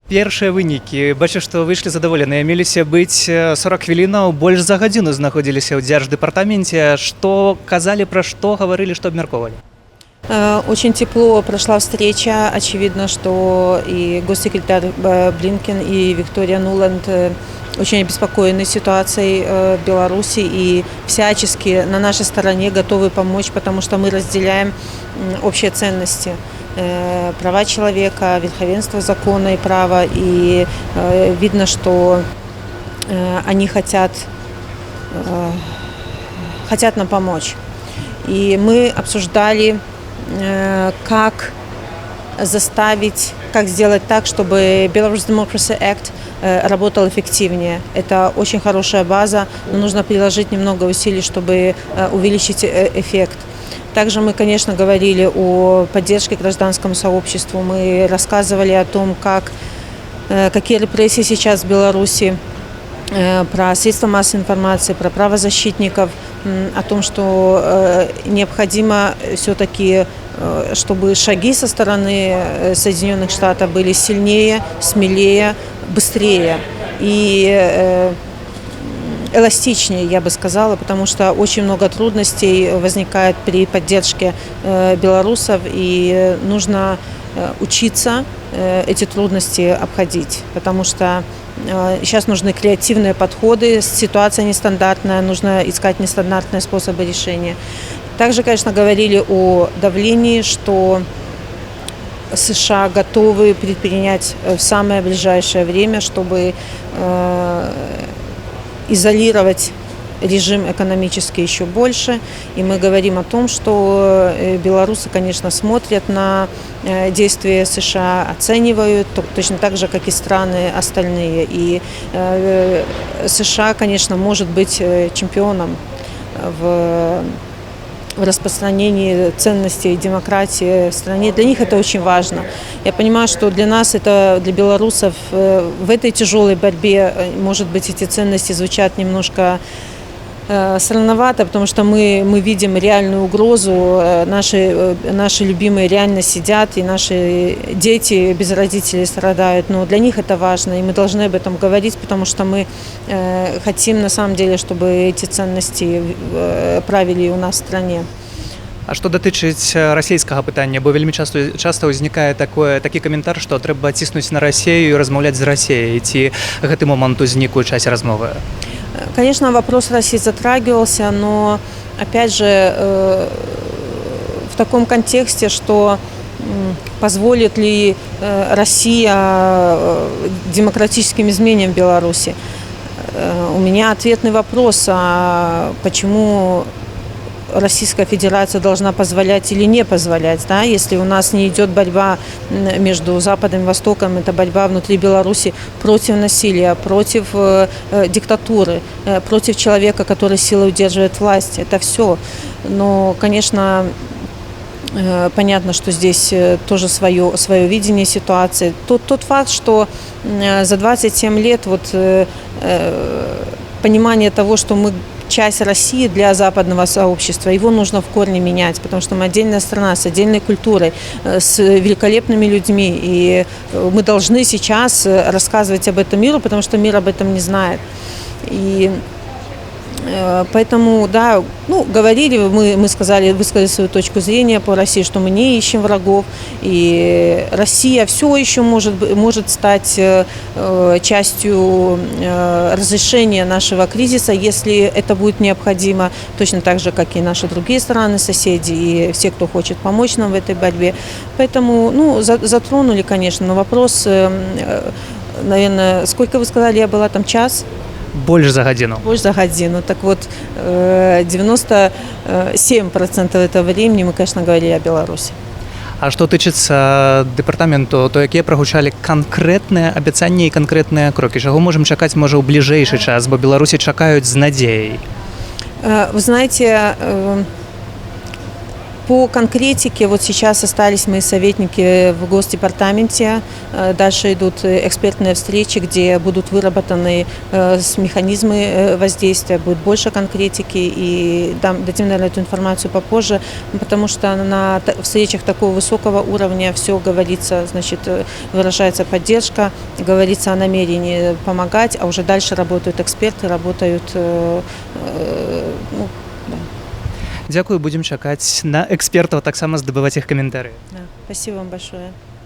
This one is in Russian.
Першыя вынікі, бачу, што выйшлі задаволеныя. Меліся быць 40 хвілінаў, больш за гадзіну знаходзіліся ў дзярждэпартаменце. Што казалі, пра што гаварылі, што абмяркоўвалі? Очень тепло прошла встреча. Очевидно, что и госсекретарь Блинкен, и Виктория Нуланд очень обеспокоены ситуацией в Беларуси и всячески на нашей стороне готовы помочь, потому что мы разделяем общие ценности. Права человека, верховенство закона и права. И видно, что они хотят нам помочь. И мы обсуждали, как сделать так, чтобы Belarus Democracy Act работал эффективнее. Это очень хорошая база, но нужно приложить немного усилий, чтобы увеличить эффект. Также мы, конечно, говорили о поддержке гражданскому сообществу. Мы рассказывали о том, какие репрессии сейчас в Беларуси, про средства массовой информации, про правозащитников, о том, что необходимо все-таки, чтобы шаги со стороны Соединенных Штатов были сильнее, смелее, быстрее и эластичнее, я бы сказала, потому что очень много трудностей возникает при поддержке белорусов, и нужно учиться эти трудности обходить, потому что сейчас нужны креативные подходы, ситуация нестандартная, нужно искать нестандартные способы решения. Также, конечно, говорили о давлении, что США готовы предпринять в самое ближайшее время, чтобы изолировать режим экономически еще больше. И мы говорим о том, что белорусы, конечно, смотрят на действия США, оценивают, точно так же, как и страны остальные. И США, конечно, может быть чемпионом в распространении ценностей демократии в стране. Для них это очень важно. Я понимаю, что для нас, для белорусов, в этой тяжелой борьбе, может быть, эти ценности звучат немножко странновато, потому что мы видим реальную угрозу, наши любимые реально сидят, и наши дети без родителей страдают, но для них это важно, и мы должны об этом говорить, потому что мы хотим на самом деле, чтобы эти ценности правили у нас в стране. А што датычыць расійскага пытання, бо вельмі часта ўзнікае такі каментар, што трэба ціснуць на Расію і размаўляць з Расіяй. Ці гэты момант узнік у часе размовы? Конечно, вопрос России затрагивался, но, опять же, в таком контексте, что позволит ли Россия демократическим изменениям в Беларуси. У меня ответный вопрос, а почему Российская Федерация должна позволять или не позволять, да? Если у нас не идет борьба между Западом и Востоком, это борьба внутри Беларуси против насилия, против диктатуры, против человека, который силой удерживает власть. Это все. Но, конечно, понятно, что здесь тоже свое видение ситуации. Тот факт, что за 27 лет понимание того, что мы часть России для западного сообщества, его нужно в корне менять, потому что мы отдельная страна с отдельной культурой, с великолепными людьми, и мы должны сейчас рассказывать об этом миру, потому что мир об этом не знает. И поэтому, да, говорили, мы высказали свою точку зрения по России, что мы не ищем врагов, и Россия все еще может стать частью разрешения нашего кризиса, если это будет необходимо, точно так же, как и наши другие страны-соседи, и все, кто хочет помочь нам в этой борьбе. Поэтому, затронули, конечно, но вопрос, наверное, сколько вы сказали, я была там час? Больш за гадзіну. Больше за гадзіну. Так вот, 97% этого времени мы, конечно, говорили о Беларуси. А што тычыцца дэпартаменту, то якія прагучалі канкрэтныя абяцанні і канкрэтныя крокі? Чаго можам чакаць, можа, ў бліжэйшы час, бо беларусы чакаюць з надзеяй? Вы знаете, По конкретике, вот сейчас остались мои советники в Госдепартаменте. Дальше идут экспертные встречи, где будут выработаны механизмы воздействия, будет больше конкретики. И дадим, наверное, эту информацию попозже, потому что на встречах такого высокого уровня все говорится, значит, выражается поддержка, говорится о намерении помогать, а уже дальше работают эксперты, работают... Дякую, будем чакаць на экспертаў таксама здабываць іх каментары. Да. Спасибо вам большое.